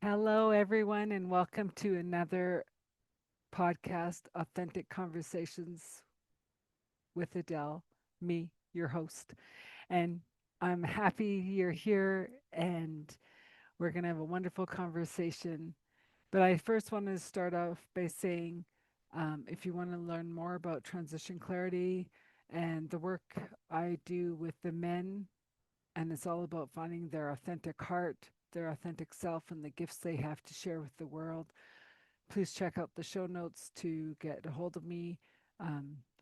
Hello, everyone, and welcome to another podcast, Authentic Conversations with Adele, me, your host. And I'm happy you're here, and we're going to have a wonderful conversation. But I first want to start off by saying if you want to learn more about transition clarity and the work I do with the men, and it's all about finding their authentic heart, their authentic self, and the gifts they have to share with the world. Please check out the show notes to get a hold of me.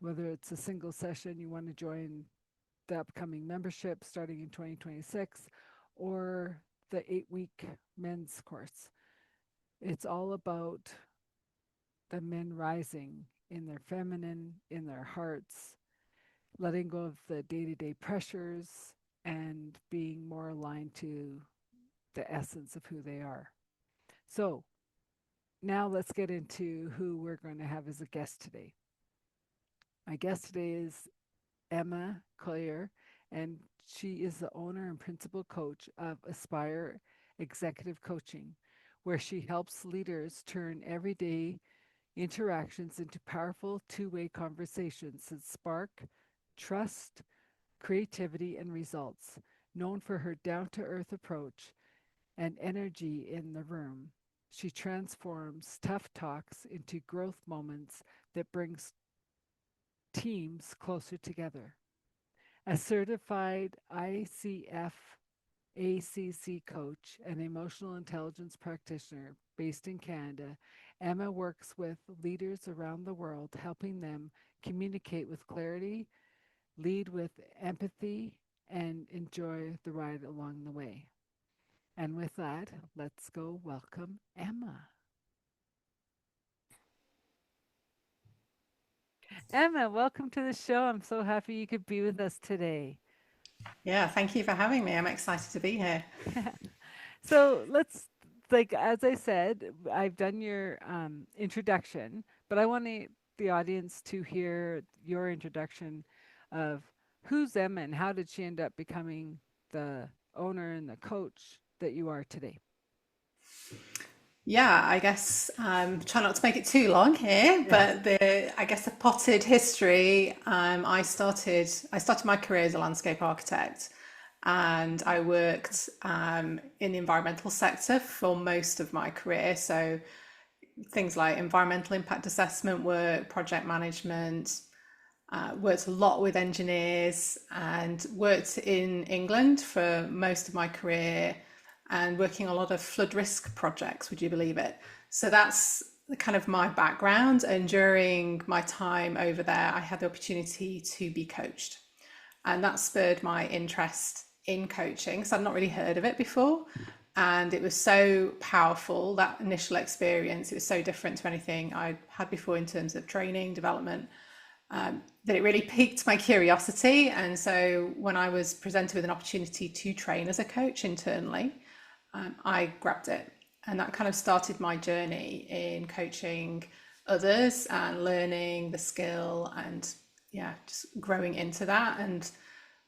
Whether it's a single session you want to join the upcoming membership starting in 2026 or the 8-week men's course. It's all about the men rising in their feminine, in their hearts, letting go of the day to day pressures and being more aligned to the essence of who they are. So, now let's get into who we're going to have as a guest today. My guest today is Emma Collyer, and she is the owner and principal coach of Aspire Executive Coaching, where she helps leaders turn everyday interactions into powerful two-way conversations that spark trust, creativity, and results. Known for her down to earth approach and energy in the room, she transforms tough talks into growth moments that brings teams closer together. A certified ICF ACC coach and emotional intelligence practitioner based in Canada, Emma works with leaders around the world, helping them communicate with clarity, lead with empathy, and enjoy the ride along the way. And with that, let's go welcome Emma. Emma, welcome to the show. I'm so happy you could be with us today. Yeah, thank you for having me. I'm excited to be here. So let's, like, as I said, I've done your introduction, but I want the audience to hear your introduction of who's Emma and how did she end up becoming the owner and the coach that you are today. Yeah, I guess try not to make it too long here, Yeah. but the I guess the potted history. I started my career as a landscape architect, and I worked in the environmental sector for most of my career. So things like environmental impact assessment work, project management. Worked a lot with engineers and worked in England for most of my career and working on a lot of flood risk projects, would you believe it? So that's the kind of my background. And during my time over there, I had the opportunity to be coached. And that spurred my interest in coaching. So I'd not really heard of it before. And it was so powerful, that initial experience. It was so different to anything I'd had before in terms of training, development, that it really piqued my curiosity. And so when I was presented with an opportunity to train as a coach internally, I grabbed it. And that kind of started my journey in coaching others and learning the skill and, yeah, just growing into that. And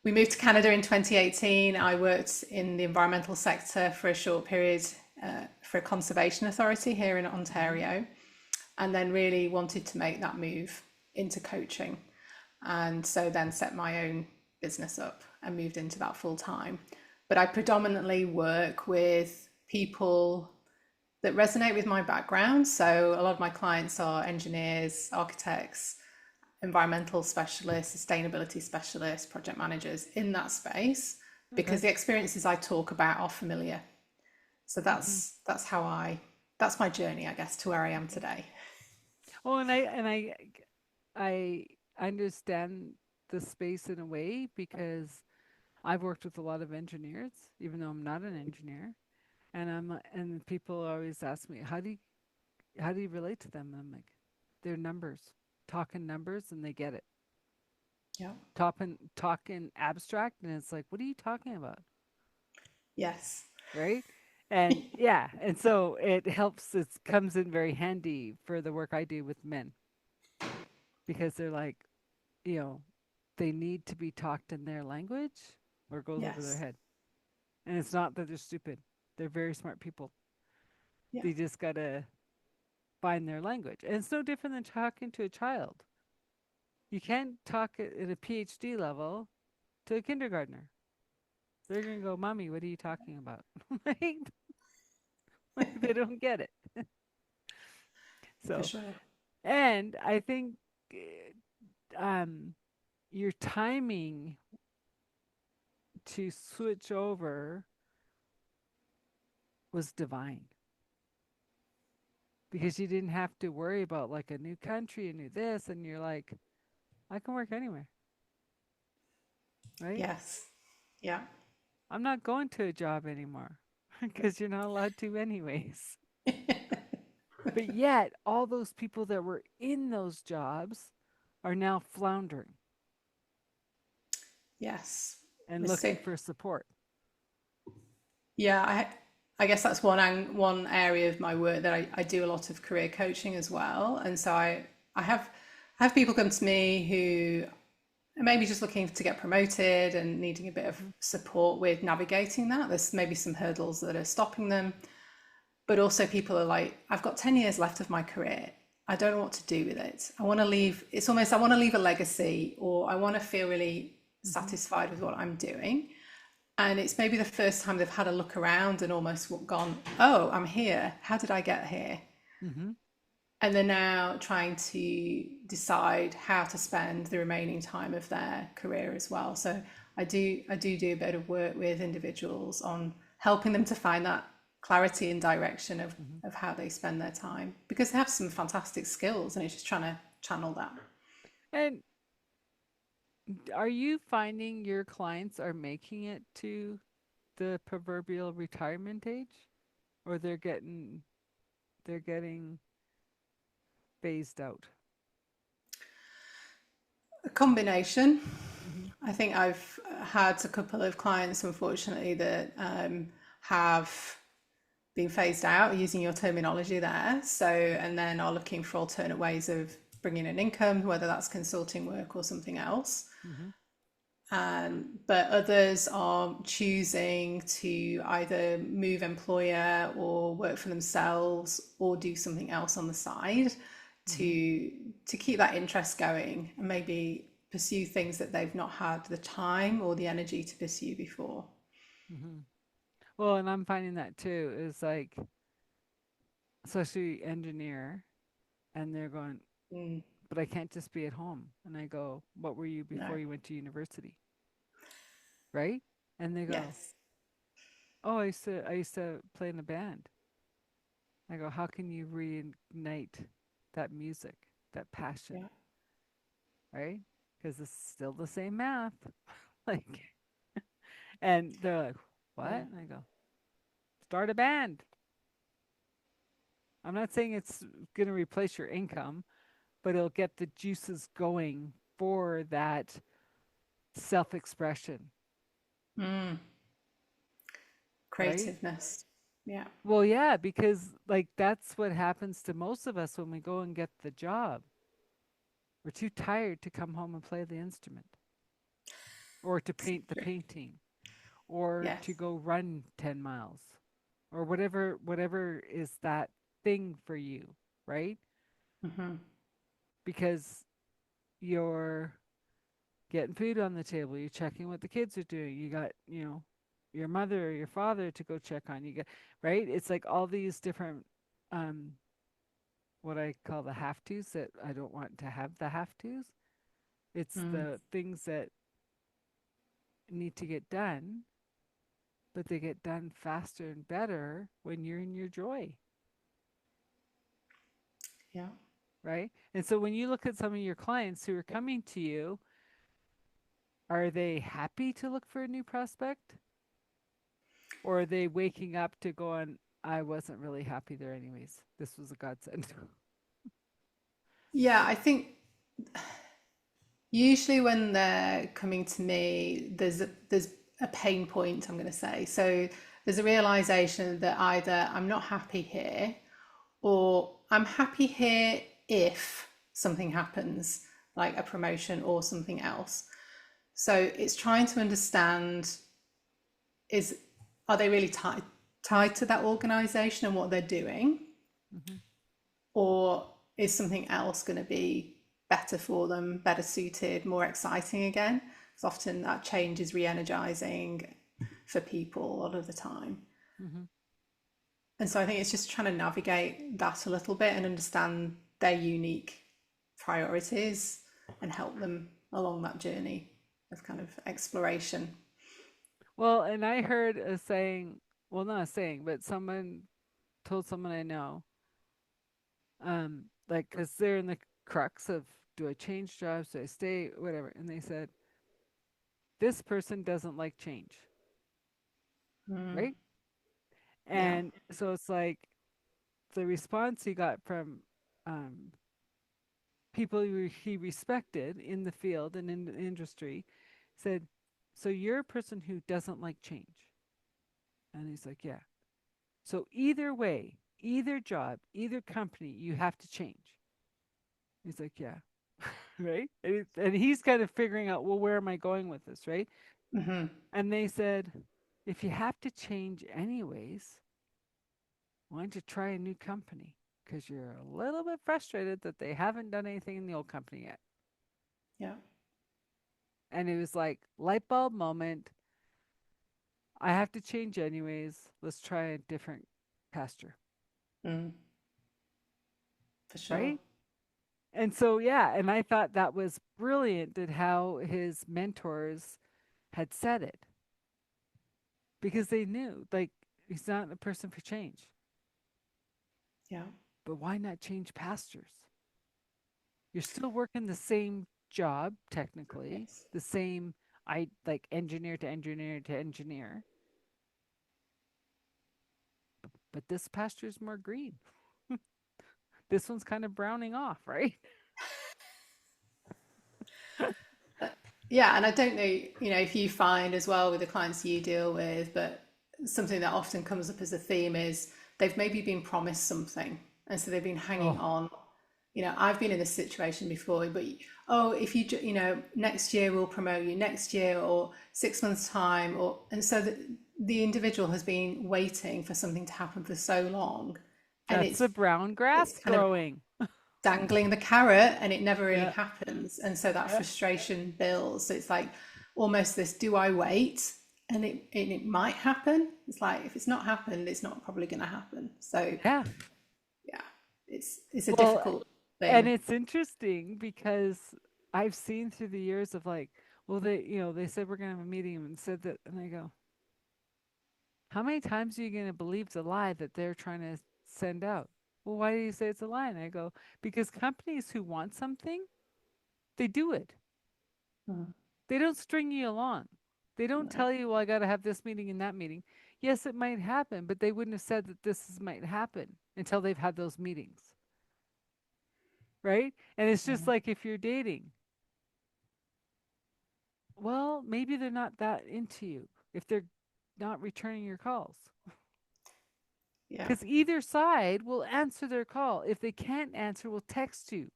we moved to Canada in 2018. I worked in the environmental sector for a short period for a conservation authority here in Mm-hmm. Ontario, and then really wanted to make that move into coaching. And so then set my own business up and moved into that full time. But I predominantly work with people that resonate with my background. So a lot of my clients are engineers, architects, environmental specialists, sustainability specialists, project managers in that space, Okay. because the experiences I talk about are familiar. So Mm-hmm. that's my journey, I guess, to where I am today. Oh, and I understand the space in a way because I've worked with a lot of engineers, even though I'm not an engineer. And people always ask me, how do you relate to them? And I'm like, they're numbers, talking numbers, and they get it. Yeah. Talking abstract, and it's like, what are you talking about, Yes. right? And yeah, and so it helps. It comes in very handy for the work I do with men because they're like, you know, they need to be talked in their language or it goes over their Yes. head. And it's not that they're stupid; they're very smart people. Yeah. They just got to find their language. And it's no different than talking to a child. You can't talk at a PhD level to a kindergartner. They're going to go, Mommy, what are you talking about? Right? Like they don't get it. For So, sure. and I think um, your timing to switch over was divine because you didn't have to worry about like a new country, a new this, and you're like, I can work anywhere, right? Yes. Yeah. I'm not going to a job anymore because you're not allowed to, anyways. But yet, all those people that were in those jobs are now floundering Yes. and It's looking so, for support. yeah, I guess that's one area of my work that I do a lot of career coaching as well. And so I have people come to me who are maybe just looking to get promoted and needing a bit of Mm-hmm. support with navigating that. There's maybe some hurdles that are stopping them, but also people are like, I've got 10 years left of my career. I don't know what to do with it. I want to leave, it's almost, I want to leave a legacy, or I want to feel really Mm-hmm. satisfied with what I'm doing. And it's maybe the first time they've had a look around and almost gone, oh, I'm here. How did I get here? Mm-hmm. And they're now trying to decide how to spend the remaining time of their career as well. So I do a bit of work with individuals on helping them to find that clarity and direction Mm-hmm. of how they spend their time, because they have some fantastic skills and it's just trying to channel that. And are you finding your clients are making it to the proverbial retirement age, or they're getting phased out? A combination. Mm-hmm. I think I've had a couple of clients, unfortunately, that have been phased out, using your terminology there. So, and then are looking for alternate ways of bringing in income, whether that's consulting work or something else. Mm-hmm. But others are choosing to either move employer or work for themselves or do something else on the side Mm-hmm. to keep that interest going and maybe pursue things that they've not had the time or the energy to pursue before. Mm-hmm. Well, and I'm finding that too is like, especially engineer, and they're going, Mm, but I can't just be at home. And I go, what were you no. before you went to university? Right? And they go, Yes. oh, I used to play in a band. I go, how can you reignite that music, that passion, Yeah. right? Because it's still the same math. Like, and they're like, what? Yeah. And I go, start a band. I'm not saying it's going to replace your income, but it'll get the juices going for that self expression, Mm, right? creativeness. Yeah. Well, yeah, because like that's what happens to most of us when we go and get the job. We're too tired to come home and play the instrument or to So paint the true. painting or to Yes. go run 10 miles or whatever is that thing for you, right? Hmm. Because you're getting food on the table, you're checking what the kids are doing, you got, your mother or your father to go check on you, get right? It's like all these different um what I call the have tos that I don't want to have the have tos. It's Mm, the things that need to get done, but they get done faster and better when you're in your joy, yeah. right? And so when you look at some of your clients who are coming to you, are they happy to look for a new prospect? Or are they waking up to going, I wasn't really happy there anyways. This was a godsend. Yeah, I think usually when they're coming to me, there's a pain point, I'm going to say. So there's a realization that either I'm not happy here, or I'm happy here if something happens, like a promotion or something else. So it's trying to understand, is are they really tied to that organization and what they're doing, Hmm. or is something else going to be better for them, better suited, more exciting again? Because often that change is re-energizing for people a lot of the time. Hmm. And so I think it's just trying to navigate that a little bit and understand their unique priorities and help them along that journey of kind of exploration. Well, and I heard a saying, well, not a saying, but someone told someone I know, like, because they're in the crux of, do I change jobs? Do I stay? Whatever. And they said, this person doesn't like change, right? Yeah. And so it's like the response he got from um, people he respected in the field and in the industry said, so you're a person who doesn't like change. And he's like, yeah. So either way, either job, either company, you have to change. He's like, yeah. Right. And he's kind of figuring out, well, where am I going with this? Right. And they said, if you have to change anyways, why don't you try a new company? Because you're a little bit frustrated that they haven't done anything in the old company yet. Yeah. And it was like, light bulb moment. I have to change anyways. Let's try a different pasture. Mm, for sure. Right. And so, yeah. And I thought that was brilliant at how his mentors had said it because they knew, like, he's not a person for change. Yeah. But why not change pastures? You're still working the same job, technically, Yes. the same, I like engineer to engineer to engineer, but this pasture is more green. This one's kind of browning off, right? Yeah, and I don't know, if you find as well with the clients you deal with, but something that often comes up as a theme is they've maybe been promised something, and so they've been hanging Oh, on. I've been in this situation before, but oh, if next year we'll promote you, next year or 6 months time, and so the individual has been waiting for something to happen for so long, and that's the brown it's grass kind of growing. dangling the carrot and it never really Yeah, happens. And so that yeah, frustration builds. So it's like almost this, do I wait? And it might happen. It's like if it's not happened, it's not probably going to happen. So yeah. yeah, it's a Well, difficult and thing. it's interesting because I've seen through the years of like, well, they said we're gonna have a meeting and said that, and I go, how many times are you gonna believe the lie that they're trying to send out? Well, why do you say it's a lie? And I go, because companies who want something, they do it. Mm, They don't string you along. They don't no. tell you, well, I got to have this meeting and that meeting. Yes, it might happen, but they wouldn't have said that might happen until they've had those meetings, right? And it's just like if you're dating, well, maybe they're not that into you if they're not returning your calls. Yeah. Because either side will answer their call. If they can't answer, we'll text you.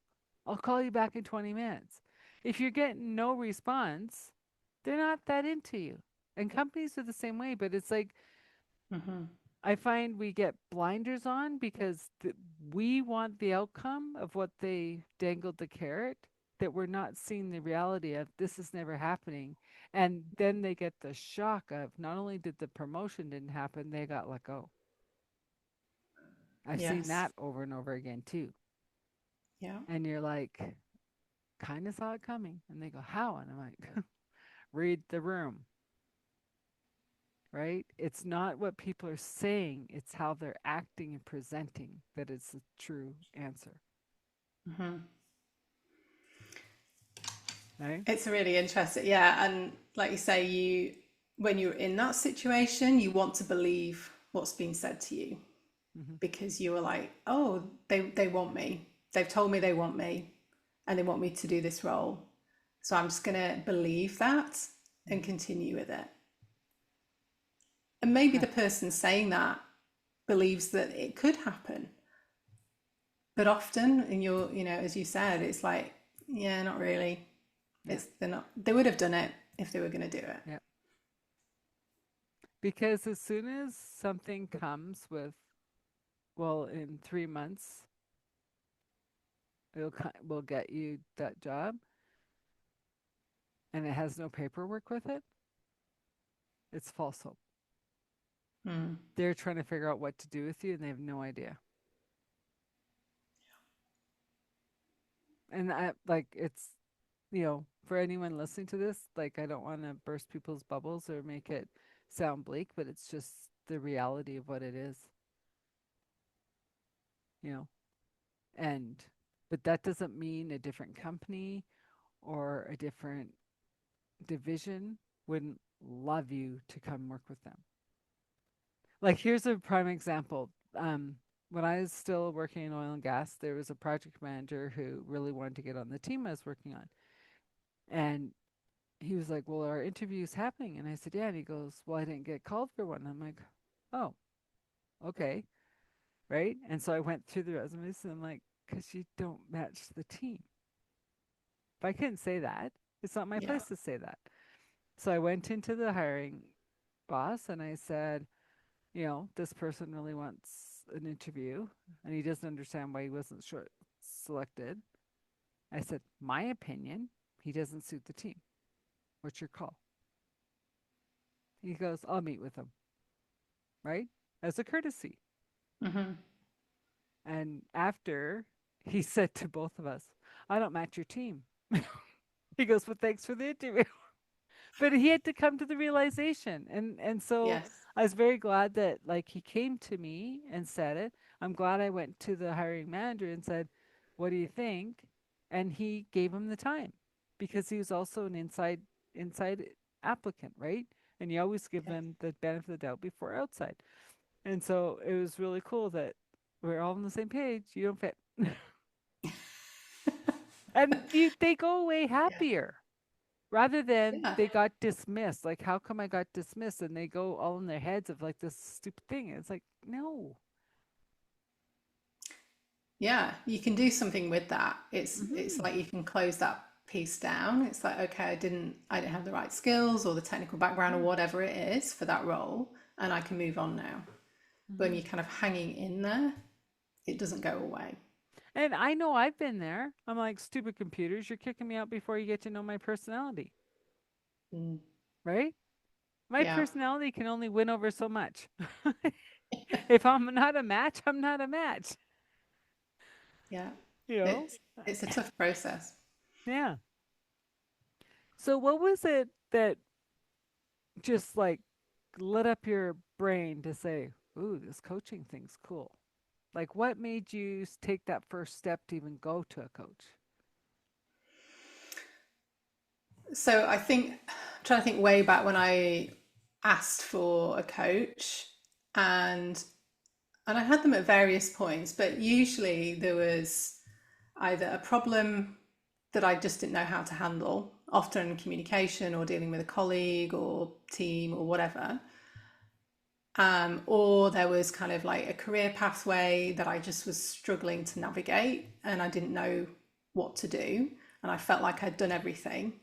I'll call you back in 20 minutes. If you're getting no response, they're not that into you. And companies are the same way, but it's like Hmm. I find we get blinders on because we want the outcome of what they dangled the carrot, that we're not seeing the reality of this is never happening. And then they get the shock of not only did the promotion didn't happen, they got let go. I've seen Yes. that over and over again too. Yeah. And you're like, kind of saw it coming. And they go, how? And I'm like, read the room, right? It's not what people are saying, it's how they're acting and presenting that is the true answer, right? It's really interesting. Yeah. And like you say, when you're in that situation, you want to believe what's being said to you Hmm. because you were like, oh, they want me. They've told me they want me and they want me to do this role. So I'm just going to believe that and Hmm. continue with it. And maybe Yeah. the person saying that believes that it could happen. But often in as you said, it's like, yeah, not really. Yeah. They're not, they would have done it if they were going to do it. Yeah. Because as soon as something comes with, well, in 3 months, we'll get you that job, and it has no paperwork with it, it's false hope. Mm. They're trying to figure out what to do with you, and they have no idea. And like, it's, for anyone listening to this, like, I don't want to burst people's bubbles or make it sound bleak, but it's just the reality of what it is, you know. And but that doesn't mean a different company or a different division wouldn't love you to come work with them. Like, here's a prime example. When I was still working in oil and gas, there was a project manager who really wanted to get on the team I was working on. And he was like, "Well, our interview's happening." And I said, "Yeah." And he goes, "Well, I didn't get called for one." I'm like, "Oh, okay." Right. And so I went through the resumes and I'm like, "Because you don't match the team." If I couldn't say that, it's not my Yeah. place to say that. So I went into the hiring boss and I said, this person really wants an interview and he doesn't understand why he wasn't selected. I said, my opinion, he doesn't suit the team. What's your call? He goes, I'll meet with him, right? As a courtesy. Hmm. And after, he said to both of us, I don't match your team. He goes, well, thanks for the interview. But he had to come to the realization, and so Yes. I was very glad that, like, he came to me and said it. I'm glad I went to the hiring manager and said, what do you think? And he gave him the time, because he was also an inside applicant, right? And you always give Yes. them the benefit of the doubt before outside. And so it was really cool that we're all on the same page. You don't fit. And they go away Yeah. happier, rather than Yeah. they got dismissed. Like, how come I got dismissed? And they go all in their heads of like this stupid thing. And it's like, no. Yeah. You can do something with that. It's Hmm. like you can close that piece down. It's like, okay, I didn't have the right skills or the technical background or Yeah. whatever it is for that role, and I can move on now. But when Hmm. you're kind of hanging in there, it doesn't go away. And I know I've been there. I'm like, stupid computers, you're kicking me out before you get to know my personality, Mm. right? My Yeah. personality can only win over so much. If I'm not a match, I'm not a match, Yeah. you know? It's a tough process. Yeah. So, what was it that just like lit up your brain to say, ooh, this coaching thing's cool? Like, what made you take that first step to even go to a coach? So I'm trying to think way back when I asked for a coach, and and I had them at various points, but usually there was either a problem that I just didn't know how to handle, often in communication or dealing with a colleague or team or whatever. Or there was kind of like a career pathway that I just was struggling to navigate and I didn't know what to do. And I felt like I'd done everything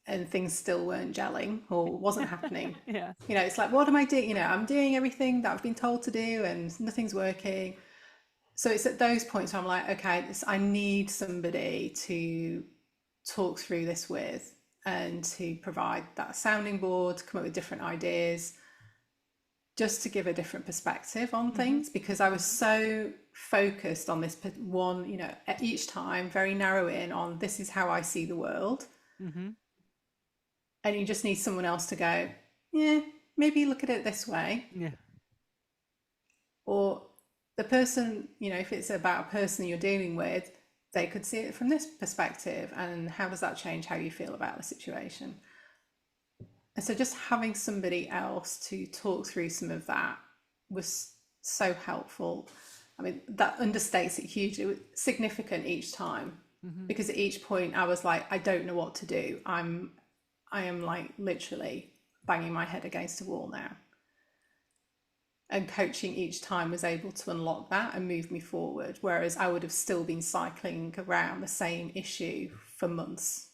and things still weren't gelling or wasn't happening. Yeah. It's like, what am I doing? I'm doing everything that I've been told to do and nothing's working. So it's at those points where I'm like, okay, I need somebody to talk through this with and to provide that sounding board, to come up with different ideas, just to give a different perspective on Mm-hmm. things because I was so focused on this one, at each time, very narrow in on this is how I see the world. Mm-hmm. And you just need someone else to go, yeah, maybe look at it this way. Yeah. Or the person, if it's about a person you're dealing with, they could see it from this perspective. And how does that change how you feel about the situation? And so just having somebody else to talk through some of that was so helpful. I mean, that understates it hugely. It was significant each time Mm-hmm. because at each point I was like, I don't know what to do. I am like literally banging my head against a wall now. And coaching each time was able to unlock that and move me forward. Whereas I would have still been cycling around the same issue for months,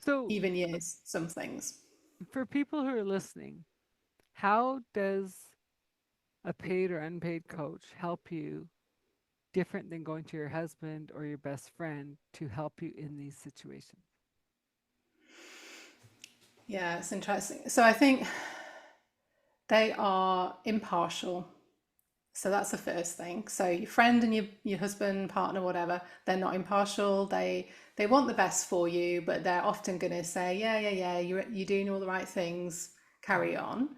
So, even years, some things. for people who are listening, How does a paid or unpaid coach help you different than going to your husband or your best friend to help you in these situations? Yeah, it's interesting. So I think they are impartial. So that's the first thing. So your friend and your husband, partner, whatever, they're not impartial. They want the best for you, but they're often going to say, yeah, you're doing all the right things. Carry on.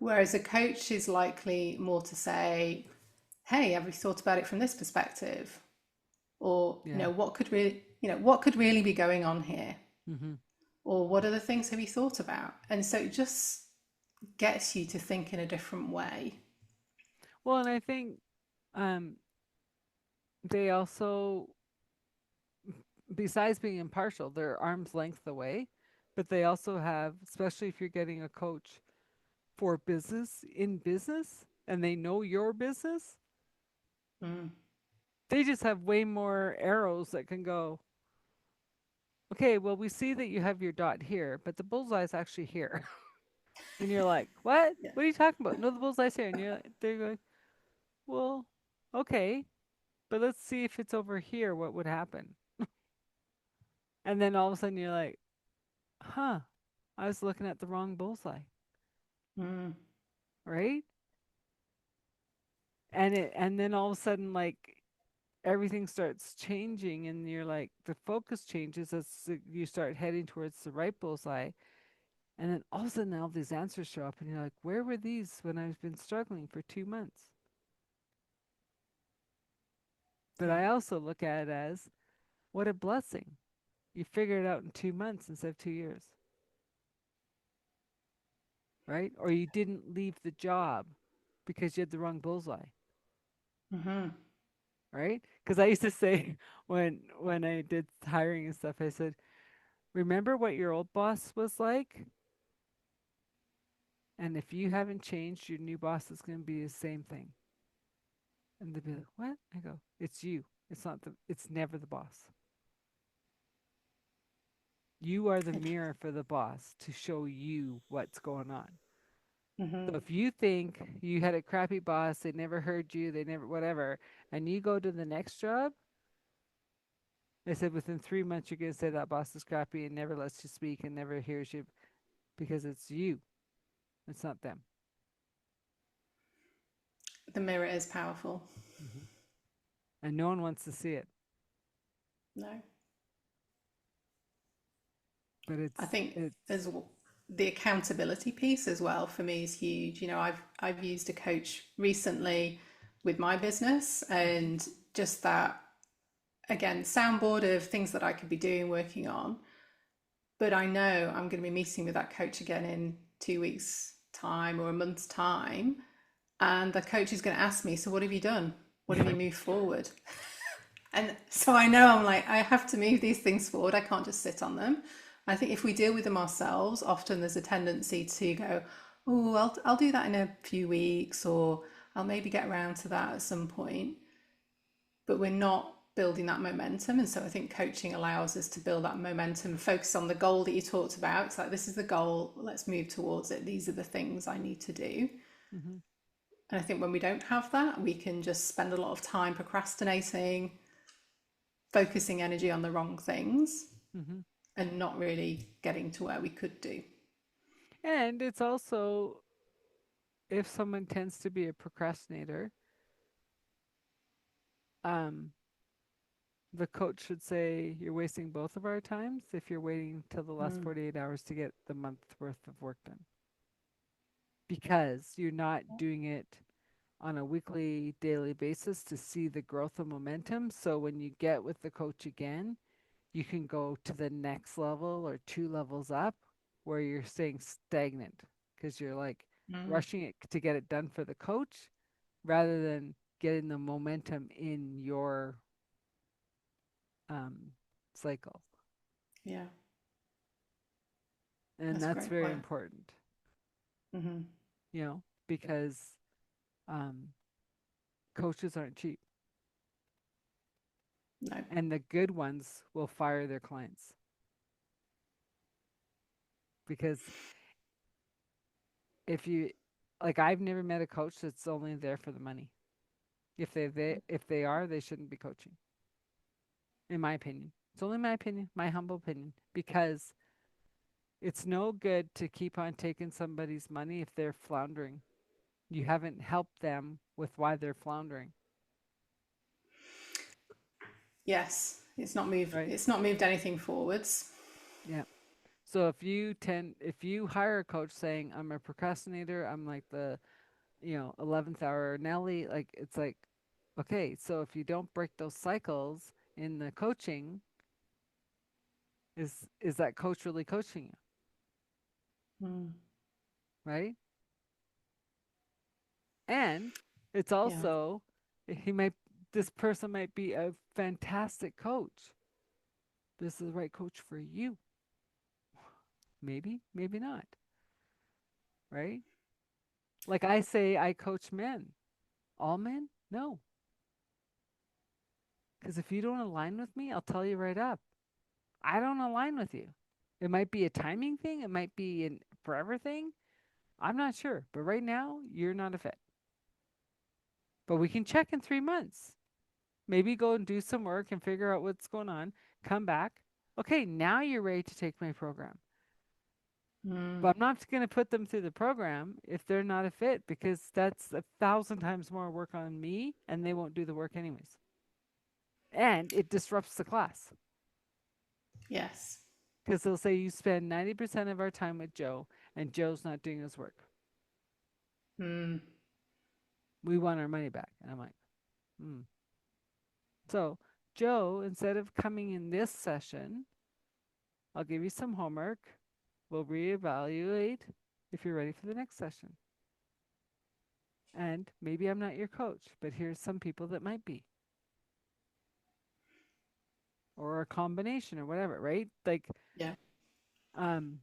Whereas a coach is likely more to say, hey, have you thought about it from this perspective? Or Yeah. what could really be going on here? Hmm. Or what other things have you thought about? And so it just gets you to think in a different way. Well, and I think um, they also, besides being impartial, they're arm's length away, but they also have, especially if you're getting a coach for business in business and they know your business, Mm, they just have way more arrows that can go, okay, well, we see that you have your dot here, but the bullseye is actually here. And you're like, what? yeah. What are you talking about? No, the bullseye's here. And they're going, well, okay, but let's see if it's over here, what would happen? And then all of a sudden you're like, huh, I was looking at the wrong bullseye, Mm, right? And then all of a sudden like everything starts changing and you're like the focus changes as you start heading towards the right bullseye. And then all of a sudden all these answers show up and you're like, where were these when I've been struggling for 2 months? But yeah. I also look at it as what a blessing. You figure it out in 2 months instead of 2 years, right? Or you didn't leave the job because you had the wrong bullseye, Mm-hmm. right? Because I used to say when I did hiring and stuff, I said, remember what your old boss was like, and if you haven't changed, your new boss is going to be the same thing. And they'd be like, what? I go, it's you. It's not the. It's never the boss. You are the mirror for the boss to show you what's going on. Mm-hmm. So if you think you had a crappy boss, they never heard you, they never whatever, and you go to the next job, they said within 3 months you're gonna say that boss is crappy and never lets you speak and never hears you because it's you. It's not them. The mirror is powerful. Hmm. And no one wants to see it. No. But I think it's as the accountability piece as well for me is huge. I've used a coach recently with my business, and just that, again, soundboard of things that I could be doing, working on. But I know I'm going to be meeting with that coach again in 2 weeks' time or a month's time, and the coach is going to ask me, so what have you done? What have you moved forward? And so I know I'm like, I have to move these things forward. I can't just sit on them. I think if we deal with them ourselves, often there's a tendency to go, oh, I'll do that in a few weeks, or I'll maybe get around to that at some point. But we're not building that momentum. And so I think coaching allows us to build that momentum, focus on the goal that you talked about. It's like, this is the goal, let's move towards it. These are the things I need to do. hmm And I think when we don't have that, we can just spend a lot of time procrastinating, focusing energy on the wrong things, hmm and not really getting to where we could do. and it's also if someone tends to be a procrastinator, um, the coach should say you're wasting both of our times if you're waiting till the last Mm, 48 hours to get the month's worth of work done because you're not doing it on a weekly, daily basis to see the growth of momentum. So when you get with the coach again, you can go to the next level or 2 levels up where you're staying stagnant because you're like mm, rushing it to get it done for the coach rather than getting the momentum in your um, cycle. yeah, And that's a that's great very point. important, Mm-hmm. because um, coaches aren't cheap No. and the good ones will fire their clients because if you like I've never met a coach that's only there for the money. If they are, they shouldn't be coaching, in my opinion. It's only my opinion, my humble opinion, because it's no good to keep on taking somebody's money if they're floundering. You haven't helped them with why they're floundering, Yes, right? it's not moved anything forwards. Yeah. So if you hire a coach saying I'm a procrastinator, I'm like the 11th hour Nelly, like it's like, okay, so if you don't break those cycles in the coaching, is that coach really coaching you, Mm, right? And it's yeah. also, he might this person might be a fantastic coach. This is the right coach for you. Maybe, maybe not, right? Like I say, I coach men. All men? No. Because if you don't align with me, I'll tell you right up. I don't align with you. It might be a timing thing, it might be an forever thing. I'm not sure. But right now, you're not a fit. But we can check in 3 months. Maybe go and do some work and figure out what's going on. Come back. Okay, now you're ready to take my program. Mm, But I'm not going to put them through the program if they're not a fit because that's 1,000 times more work on me and they won't do the work anyways. And it disrupts the class yes. because they'll say you spend 90% of our time with Joe and Joe's not doing his work. Mm, We want our money back. And I'm like, hmm. So, Joe, instead of coming in this session, I'll give you some homework. We'll reevaluate if you're ready for the next session. And maybe I'm not your coach, but here's some people that might be, or a combination or whatever, right? Like, yeah. um,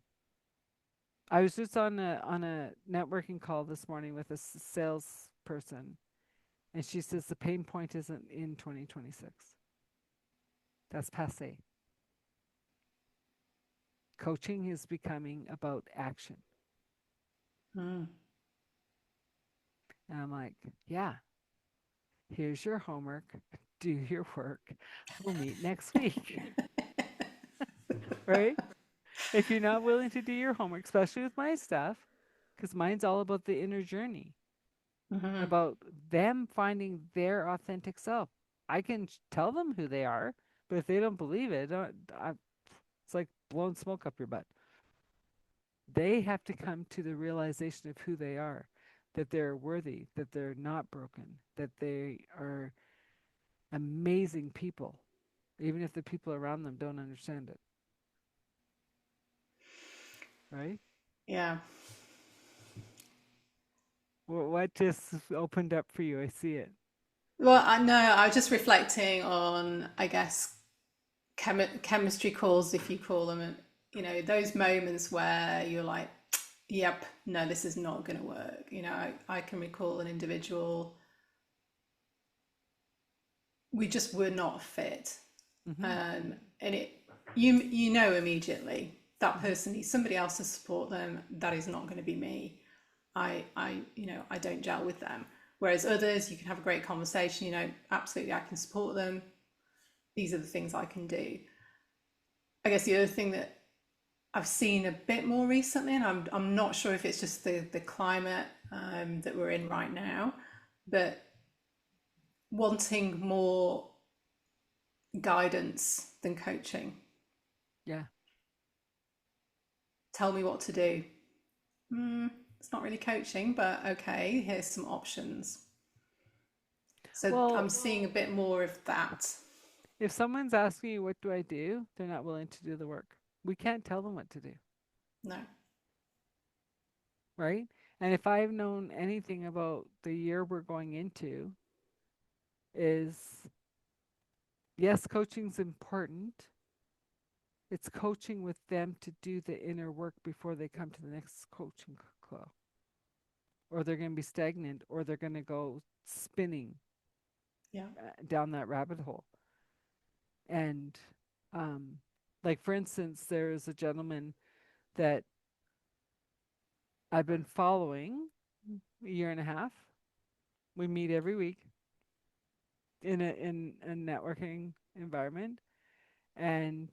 I was just on a networking call this morning with a salesperson, and she says the pain point isn't in 2026. That's passe. Coaching is becoming about action. Mm. And I'm like, yeah, here's your homework. Do your work. We'll meet next week, right? If you're not willing to do your homework, especially with my stuff, because mine's all about the inner journey, Hmm. about them finding their authentic self. I can tell them who they are, but if they don't believe it, it's like blowing smoke up your butt. They have to come to the realization of who they are, that they're worthy, that they're not broken, that they are amazing people, even if the people around them don't understand it, right? Yeah. What just opened up for you? I see it. Well, I know I was just reflecting on, I guess, chemistry calls, if you call them, and those moments where you're like, "Yep, no, this is not going to work." I can recall an individual, we just were not fit, Mm-hmm. and you know immediately that Mm-hmm. person needs somebody else to support them. That is not going to be me. I don't gel with them. Whereas others, you can have a great conversation. Absolutely, I can support them. These are the things I can do. I guess the other thing that I've seen a bit more recently, and I'm not sure if it's just the climate that we're in right now, but wanting more guidance than coaching. Yeah. Tell me what to do. It's not really coaching, but okay, here's some options. So I'm Well, seeing a bit more of that. if someone's asking you, what do I do? They're not willing to do the work. We can't tell them what to do, No. right? And if I've known anything about the year we're going into, is yes, coaching's important. It's coaching with them to do the inner work before they come to the next coaching club, or they're going to be stagnant, or they're going to go spinning Yeah. down that rabbit hole. And, um, like for instance, there's a gentleman that I've been following a year and a half. We meet every week in a networking environment, and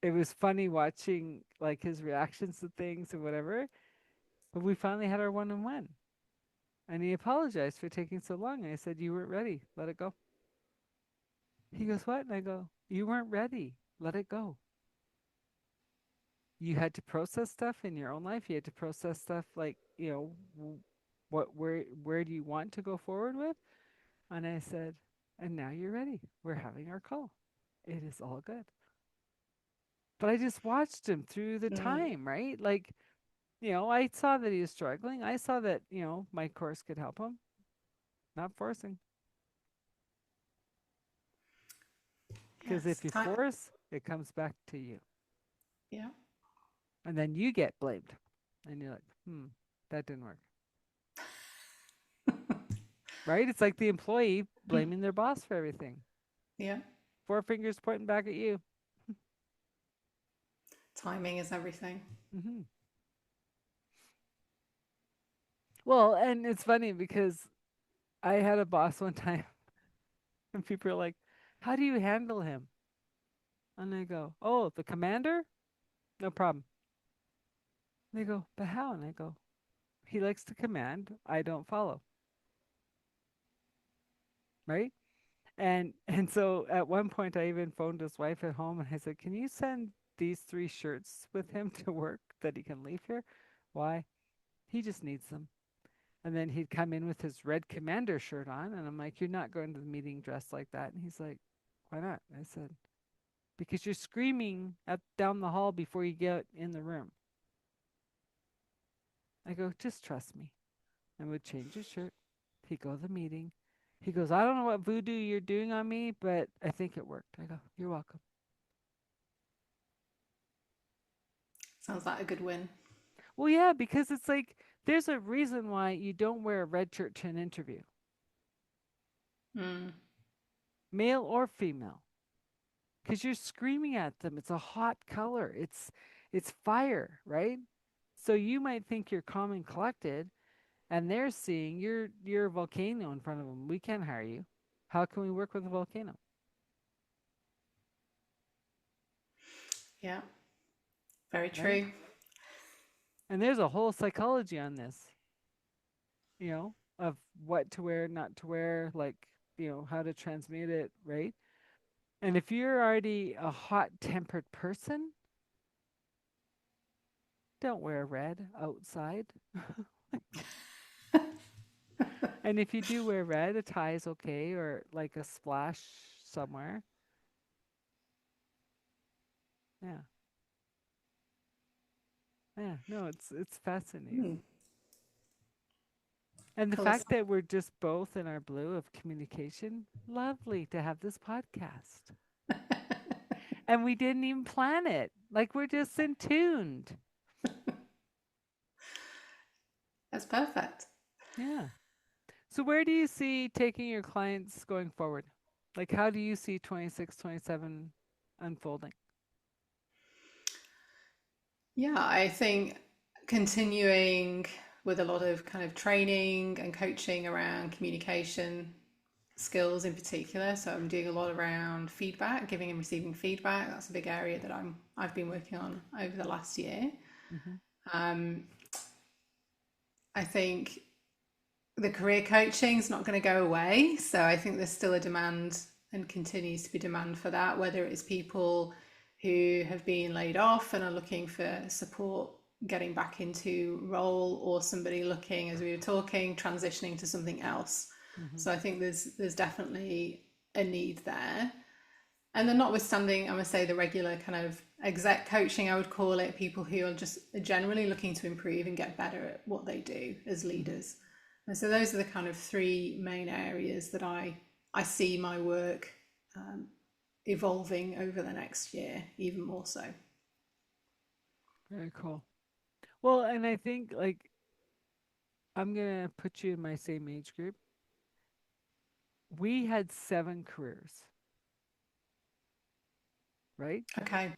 it was funny watching like his reactions to things and whatever. But we finally had our one on one, and he apologized for taking so long. And I said, "You weren't ready. Let it go." He goes, "What?" And I go, "You weren't ready. Let it go. You had to process stuff in your own life. You had to process stuff like, what where do you want to go forward with?" And I said, "And now you're ready. We're having our call. It is all good." But I just watched him through the Mm, time, right? Like, I saw that he was struggling. I saw that, my course could help him. Not forcing. Because yes. if you force, it comes back to you. Yeah. And then you get blamed. And you're like, that didn't work. Right? It's like the employee blaming their boss for everything. Yeah. Four fingers pointing back at you. Timing is everything. hmm Well, and it's funny because I had a boss one time and people are like, "How do you handle him?" And I go, "Oh, the commander? No problem." They go, "But how?" And I go, "He likes to command. I don't follow." Right? And so at one point I even phoned his wife at home and I said, "Can you send these three shirts with him to work that he can leave here?" Why? He just needs them. And then he'd come in with his red commander shirt on and I'm like, "You're not going to the meeting dressed like that." And he's like, "Why not?" I said, "Because you're screaming at down the hall before you get in the room." I go, "Just trust me." And would change his shirt. He'd go to the meeting. He goes, "I don't know what voodoo you're doing on me, but I think it worked." I go, "You're welcome." Sounds like a good win. Well, yeah, because it's like there's a reason why you don't wear a red shirt to an interview, Mm, male or female, because you're screaming at them. It's a hot color. It's fire, right? So you might think you're calm and collected, and they're seeing you're a volcano in front of them. We can't hire you. How can we work with a volcano, yeah. Very right? true. And there's a whole psychology on this, of what to wear, not to wear, like, how to transmute it, right? And if you're already a hot tempered person, don't wear red outside. And if you do wear red, a tie is okay, or like a splash somewhere. Yeah. Yeah. No, it's fascinating. Mm, And the colours. fact that we're just both in our blue of communication, lovely to have this podcast. And we didn't even plan it. Like we're just in tuned. That's perfect. Yeah. So where do you see taking your clients going forward? Like how do you see 26, 27 unfolding? Yeah, I think continuing with a lot of kind of training and coaching around communication skills in particular. So I'm doing a lot around feedback, giving and receiving feedback. That's a big area that I've been working on over the last year. Mm-hmm. Um, I think the career coaching is not going to go away. So I think there's still a demand and continues to be demand for that, whether it's people who have been laid off and are looking for support getting back into role, or somebody looking, as we were talking, transitioning to something else. Mm-hmm. So I think there's definitely a need there. And then, notwithstanding, I must say, the regular kind of exec coaching, I would call it, people who are just generally looking to improve and get better at what they do as Mm-hmm. leaders. And so those are the kind of three main areas that I see my work evolving over the next year, even more so. Very cool. Well, and I think like I'm gonna put you in my same age group. We had 7 careers, right? Okay.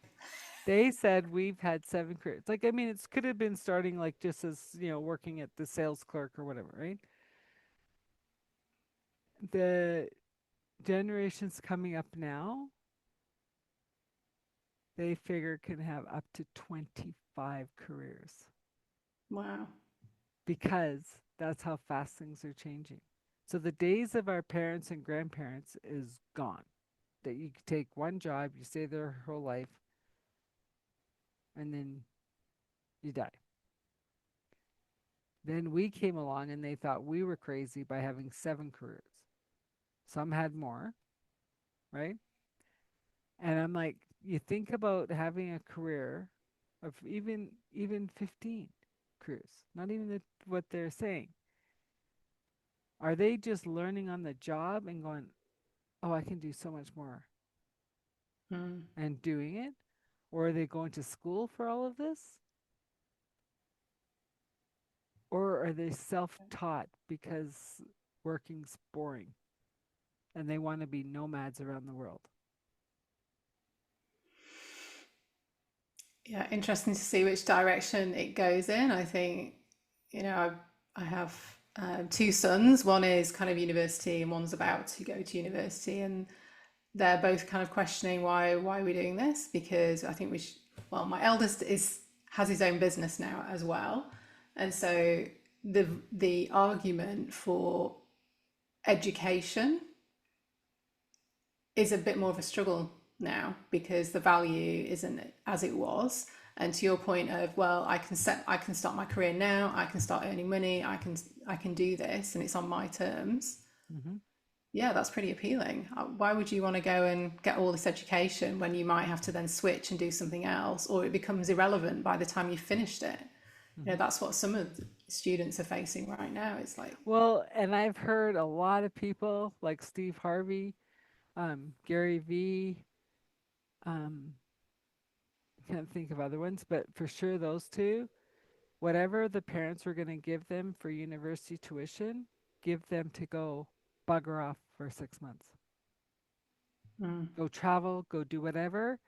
They said we've had 7 careers. Like, I mean, it could have been starting like just as, working at the sales clerk or whatever, right? The generations coming up now, they figure can have up to 25 careers Wow. because that's how fast things are changing. So the days of our parents and grandparents is gone. That you take one job, you stay there your whole life, and then you die. Then we came along and they thought we were crazy by having 7 careers. Some had more, right? And I'm like, you think about having a career of even 15 careers, not even what they're saying. Are they just learning on the job and going, oh, I can do so much more Mm. and doing it? Or are they going to school for all of this? Or are they self taught because working's boring and they want to be nomads around the world? Yeah, interesting to see which direction it goes in. I think, I have two sons. One is kind of university, and one's about to go to university, and they're both kind of questioning why are we doing this? Because I think we should. Well, my eldest is has his own business now as well, and so the argument for education is a bit more of a struggle now because the value isn't as it was. And to your point of, well, I can start my career now, I can start earning money, I can do this and it's on my terms. Mm-hmm. Yeah, that's pretty appealing. Why would you want to go and get all this education when you might have to then switch and do something else, or it becomes irrelevant by the time you've finished it? Mm-hmm. That's what some of the students are facing right now. It's like, Well, and I've heard a lot of people like Steve Harvey, Gary V. Um, can't think of other ones, but for sure those two. Whatever the parents were going to give them for university tuition, give them to go bugger off for 6 months. mm, Go travel, go do whatever.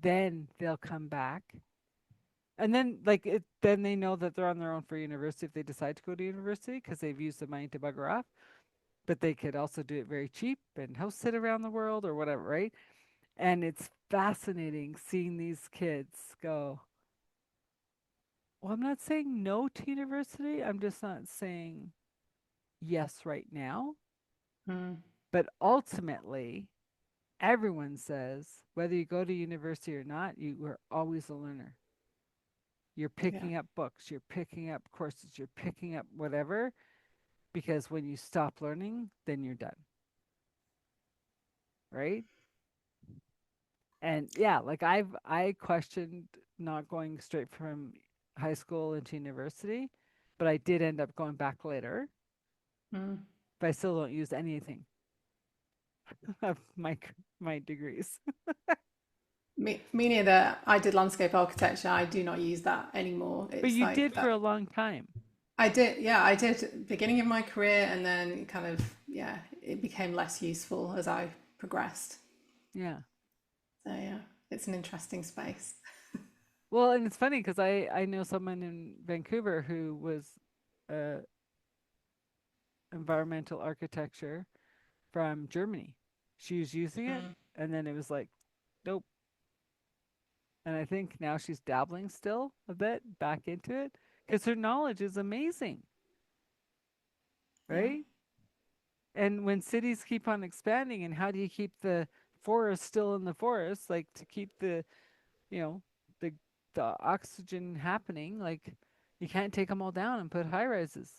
Then they'll come back. And then, like, then they know that they're on their own for university if they decide to go to university because they've used the money to bugger off. But they could also do it very cheap and house sit around the world or whatever, right? And it's fascinating seeing these kids go, well, I'm not saying no to university. I'm just not saying yes right now. mm, But ultimately, everyone says whether you go to university or not, you are always a learner. You're yeah. picking up books, you're picking up courses, you're picking up whatever, because when you stop learning, then you're done, right? And yeah, like I questioned not going straight from high school into university, but I did end up going back later. Mm. But I still don't use anything of my degrees. Me neither. I did landscape architecture. I do not use that anymore. But It's you like did for a long time. I did, yeah, I did beginning of my career, and then kind of, yeah, it became less useful as I progressed. Yeah. So yeah, it's an interesting space. Well, and it's funny because I know someone in Vancouver who was uh, environmental architecture from Germany. She was using it, and then it was like, nope. And I think now she's dabbling still a bit back into it because her knowledge is amazing, Yeah. right? And when cities keep on expanding, and how do you keep the forest still in the forest, like to keep you know, the the oxygen happening? Like you can't take them all down and put high rises.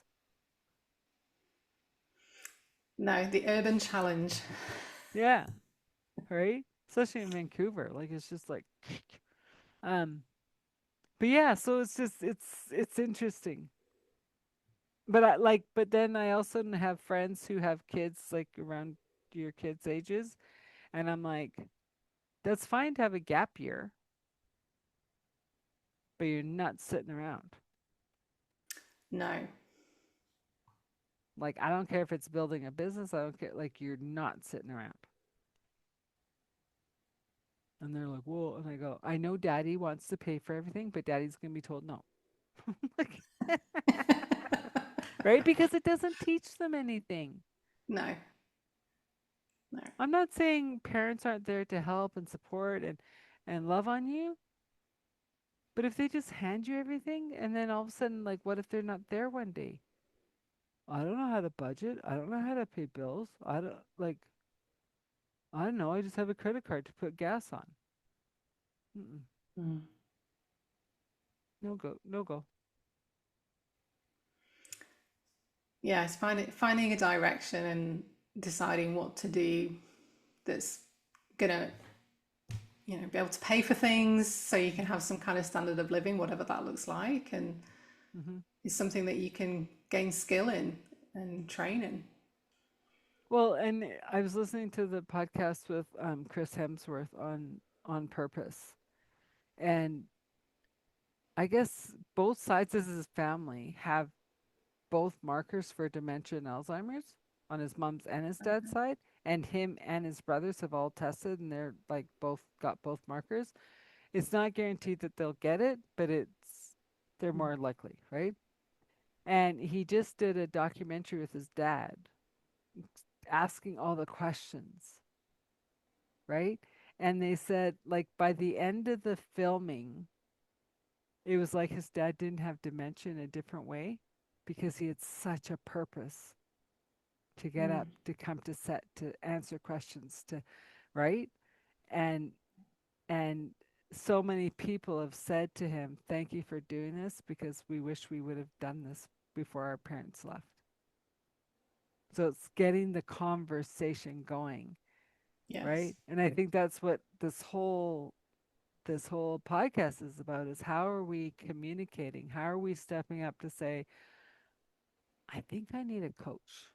No, the urban challenge. Yeah, right. Especially in Vancouver, like it's just like, um. But yeah, so it's just it's interesting. But but then I also have friends who have kids like around your kids' ages, and I'm like, that's fine to have a gap year, but you're not sitting around. No. Like I don't care if it's building a business, I don't care. Like you're not sitting around. And they're like, "Whoa!" And I go, "I know Daddy wants to pay for everything, but Daddy's gonna be told no." Like, right? Because it doesn't teach them anything. No, no. I'm not saying parents aren't there to help and support and love on you, but if they just hand you everything and then all of a sudden, like, what if they're not there one day? I don't know how to budget. I don't know how to pay bills. I don't like. I don't know. I just have a credit card to put gas on. Mm-mm. Mm. No go. No go. Yeah, it's finding a direction and deciding what to do that's gonna, be able to pay for things so you can have some kind of standard of living, whatever that looks like, and Hmm. it's something that you can gain skill in and train in. Well, and I was listening to the podcast with Chris Hemsworth on purpose, and I guess both sides of his family have both markers for dementia and Alzheimer's on his mom's and his dad's side, and him and his brothers have all tested, and they're like both got both markers. It's not guaranteed that they'll get it, but they're more likely, right? And he just did a documentary with his dad, asking all the questions, right? And they said, like, by the end of the filming, it was like his dad didn't have dementia in a different way because he had such a purpose to get Mm. up, to come to set, to answer questions, to, right? And, and, so many people have said to him, "Thank you for doing this because we wish we would have done this before our parents left." So it's getting the conversation going, Yes. right? And I think that's what this whole podcast is about, is how are we communicating? How are we stepping up to say, "I think I need a coach.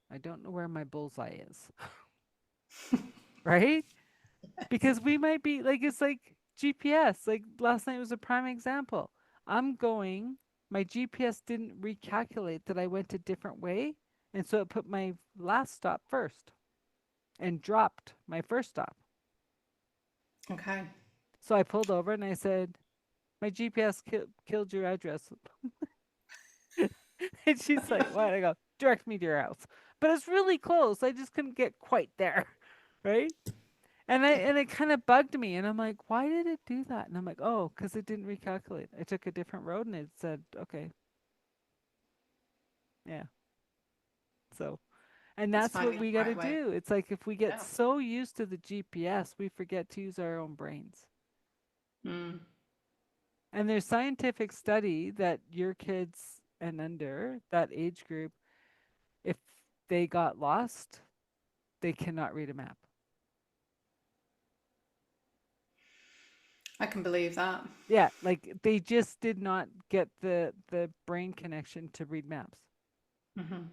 I don't know where my bullseye is." Right? Because we might be like, it's like GPS. Like last night was a prime example. I'm going, my GPS didn't recalculate that I went a different way. And so it put my last stop first and dropped my first stop. Okay. So I pulled over and I said, "My GPS killed your address." And she's like, "What?" I go, "Direct me to your house." But it's really close. I just couldn't get quite there. Right? And it kind of bugged me. And I'm like, "Why did it do that?" And I'm like, "Oh, because it didn't recalculate. I took a different road and it said, okay, yeah." So, and It's that's what finding we the got to right way. do. It's like if we get Yeah. so used to the GPS, we forget to use our own brains. Mm. And there's scientific study that your kids and under that age group, if they got lost, they cannot read a map. I can believe that. Yeah, like they just did not get the brain connection to read maps. Hmm.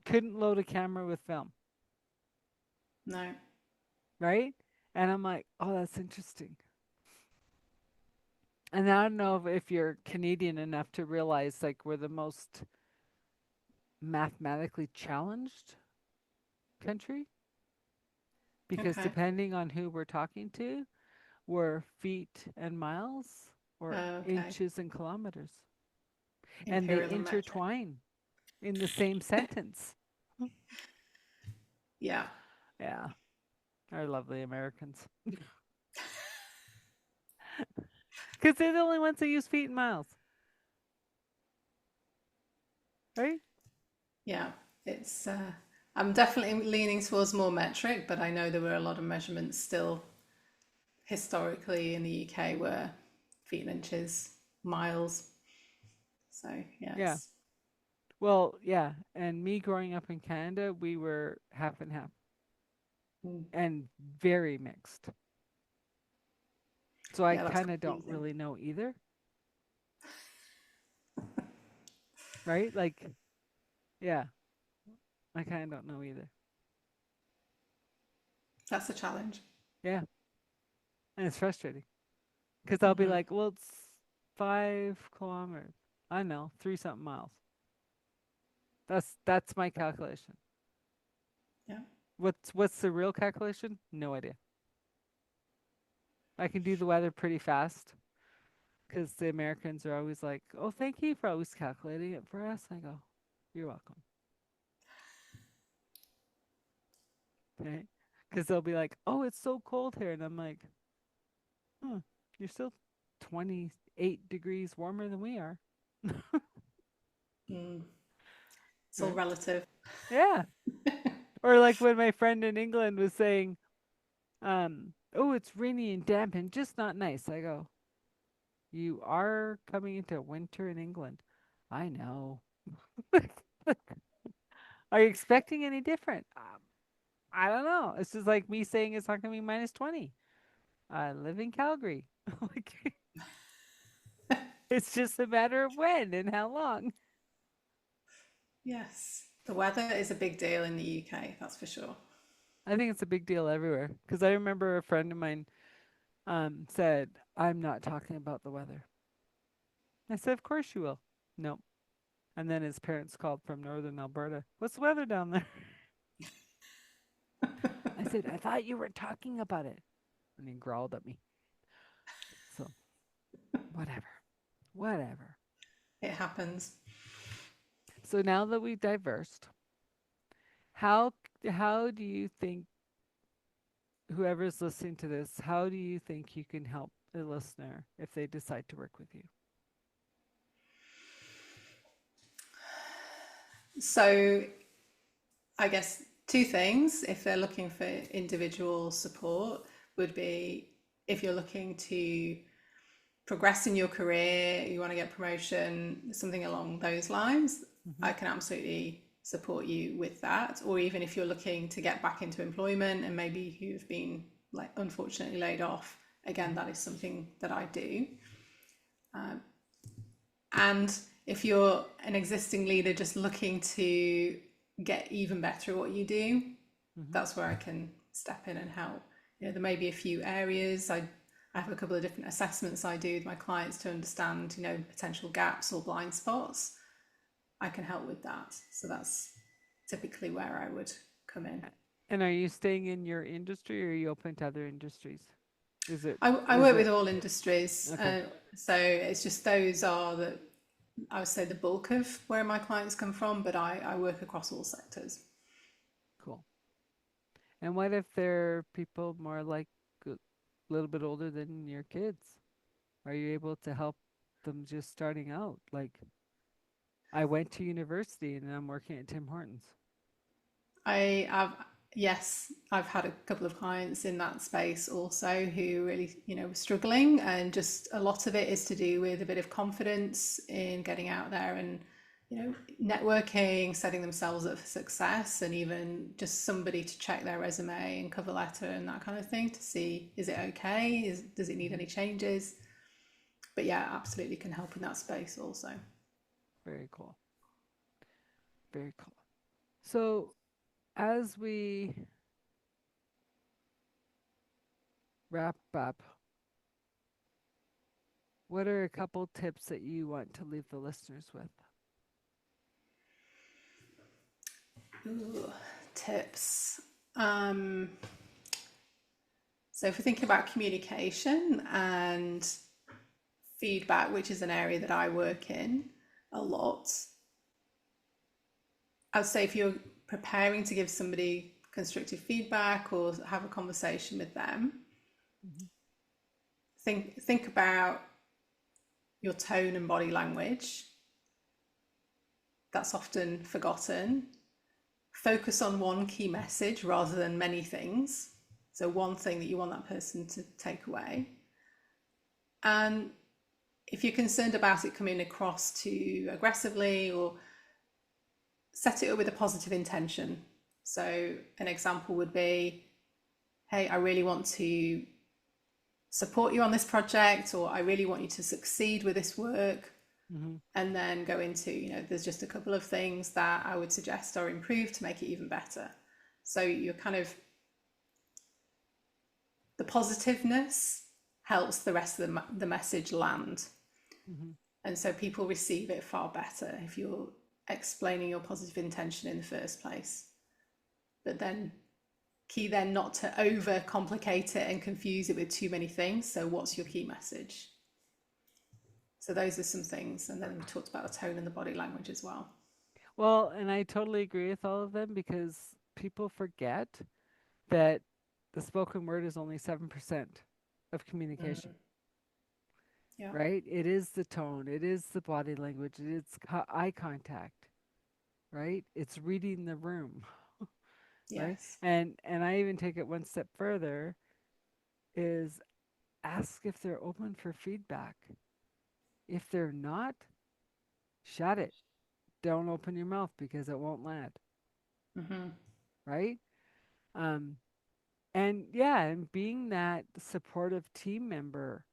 Couldn't load a camera with film, No. right? And I'm like, "Oh, that's interesting." And I don't know if you're Canadian enough to realize like we're the most mathematically challenged country, because Okay. depending on who we're talking to, we're feet and miles or Okay. inches and kilometers. And they Imperial and metric. intertwine in the same sentence. Yeah. Yeah, our lovely Americans. Because they're the only ones that use feet and miles, right? Yeah. It's. I'm definitely leaning towards more metric, but I know there were a lot of measurements still historically in the UK were feet and inches, miles. So yeah, Yeah. it's. Well, yeah. And me growing up in Canada, we were half and half Mm. and very mixed. So I Yeah, that's kind of don't confusing. really know either, right? Like, yeah, I kind of don't know either. That's a challenge. Yeah. And it's frustrating because I'll be Hmm. like, "Well, it's 5 kilometers." I know, three something miles. That's my calculation. Yeah. What's the real calculation? No idea. I can do the weather pretty fast because the Americans are always like, "Oh, thank you for always calculating it for us." I go, "You're welcome." Okay, because they'll be like, "Oh, it's so cold here," and I'm like, "Hmm, you're still 28 degrees warmer than we are." Mm, it's all Right? relative. Yeah. Or like when my friend in England was saying, "Oh, it's rainy and damp and just not nice." I go, "You are coming into winter in England." I know. Are you expecting any different? I don't know. It's just like me saying it's not going to be minus 20. I live in Calgary. Like, it's just a matter of when and how long. Yes, the weather is a big deal in the UK, that's for sure. I think it's a big deal everywhere because I remember a friend of mine said, "I'm not talking about the weather." I said, "Of course you will." No. And then his parents called from northern Alberta. "What's the weather down there?" I said, "I thought you were talking about it." And he growled at me. So, whatever. Whatever. It happens. So now that we've diversed, how how do you think whoever's listening to this, how do you think you can help the listener if they decide to work with you? So, I guess two things, if they're looking for individual support, would be if you're looking to progress in your career, you want to get promotion, something along those lines, Mm-hmm. I can absolutely support you with that. Or even if you're looking to get back into employment and maybe you've been like unfortunately laid off, again, Mm-hmm. that is something that I do. And if you're an existing leader just looking to get even better at what you do, Mm-hmm. that's where I can step in and help. You know, there may be a few areas. I have a couple of different assessments I do with my clients to understand, you know, potential gaps or blind spots. I can help with that. So that's typically where I would come in. And are you staying in your industry or are you open to other industries? Is it I is work with it all industries. okay, So it's just those are the, I would say, the bulk of where my clients come from, but I work across all sectors. cool. And what if they're people more like a little bit older than your kids? Are you able to help them just starting out? Like I went to university and I'm working at Tim Hortons. I have, yes, I've had a couple of clients in that space also who really, you know, were struggling, and just a lot of it is to do with a bit of confidence in getting out there and, you know, networking, setting themselves up for success, and even just somebody to check their resume and cover letter and that kind of thing to see, is it okay? Does it need Mm-hmm. any changes? But yeah, absolutely can help in that space also. Very cool. Very cool. So as we wrap up, what are a couple tips that you want to leave the listeners with? Ooh, tips. Um, So if we're thinking about communication and feedback, which is an area that I work in a lot, I'd say if you're preparing to give somebody constructive feedback or have a conversation with them, Mm-hmm. think about your tone and body language. That's often forgotten. Focus on one key message rather than many things. So one thing that you want that person to take away. And if you're concerned about it coming across too aggressively, or set it up with a positive intention. So an example would be, hey, I really want to support you on this project, or I really want you to succeed with this work. Mm-hmm. And then go into, you know, there's just a couple of things that I would suggest or improve to make it even better. So you're kind of, the positiveness helps the rest of the message land. Mm-hmm. And so people receive it far better if you're explaining your positive intention in the first place, but then key then not to overcomplicate it and confuse it with too many things. So, what's your key message? So, those are some things. And then we talked about the tone and the body language as well. Well, and I totally agree with all of them because people forget that the spoken word is only 7% of communication, Yeah. right? It is the tone, it is the body language, it is eye contact, right? It's reading the room, right? Yes. And I even take it one step further is ask if they're open for feedback. If they're not, shut it. Don't open your mouth because it won't land, Mm-hmm. right? Um, and yeah, and being that supportive team member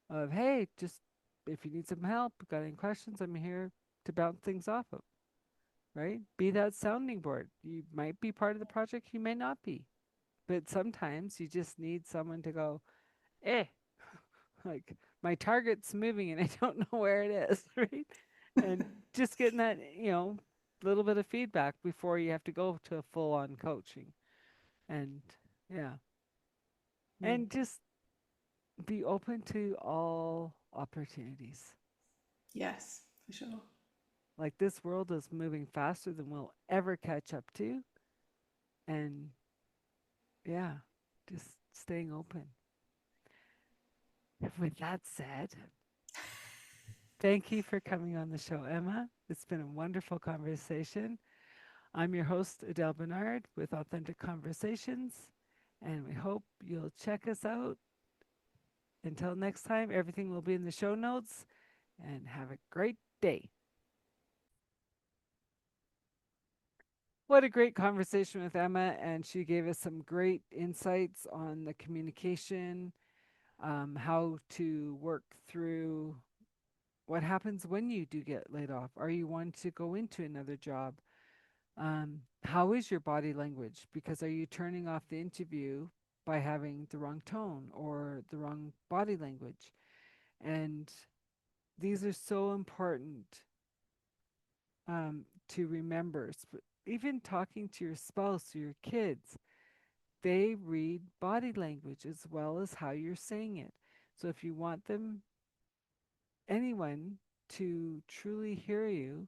of, hey, just if you need some help, got any questions, I'm here to bounce things off of, right? Be that sounding board. You might be part of the project, you may not be, but sometimes you just need someone to go, eh, like my target's moving and I don't know where it is, right? And just getting that, little bit of feedback before you have to go to a full on coaching. And yeah, Mm. and just be open to all opportunities. Yes, for sure. Like this world is moving faster than we'll ever catch up to. And yeah, just staying open. With that said, thank you for coming on the show, Emma. It's been a wonderful conversation. I'm your host, Adele Bernard, with Authentic Conversations, and we hope you'll check us out. Until next time, everything will be in the show notes, and have a great day. What a great conversation with Emma, and she gave us some great insights on the communication, how to work through what happens when you do get laid off. Are you wanting to go into another job? How is your body language? Because are you turning off the interview by having the wrong tone or the wrong body language? And these are so important to remember. Even talking to your spouse or your kids, they read body language as well as how you're saying it. So if you want anyone, to truly hear you,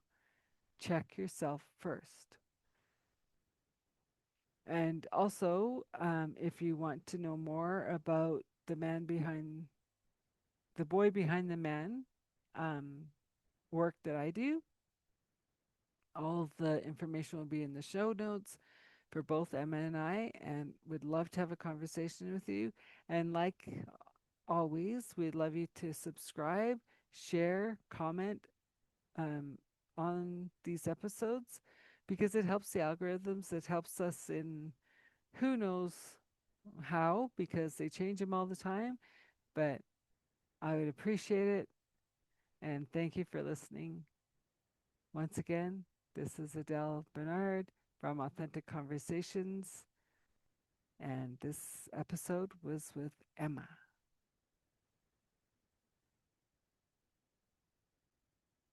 check yourself first. And also, if you want to know more about the boy behind the man um, work that I do, all of the information will be in the show notes for both Emma and I, and would love to have a conversation with you. And like always, we'd love you to subscribe, share, comment um, on these episodes because it helps the algorithms. It helps us in who knows how because they change them all the time. But I would appreciate it. And thank you for listening. Once again, this is Adele Bernard from Authentic Conversations. And this episode was with Emma.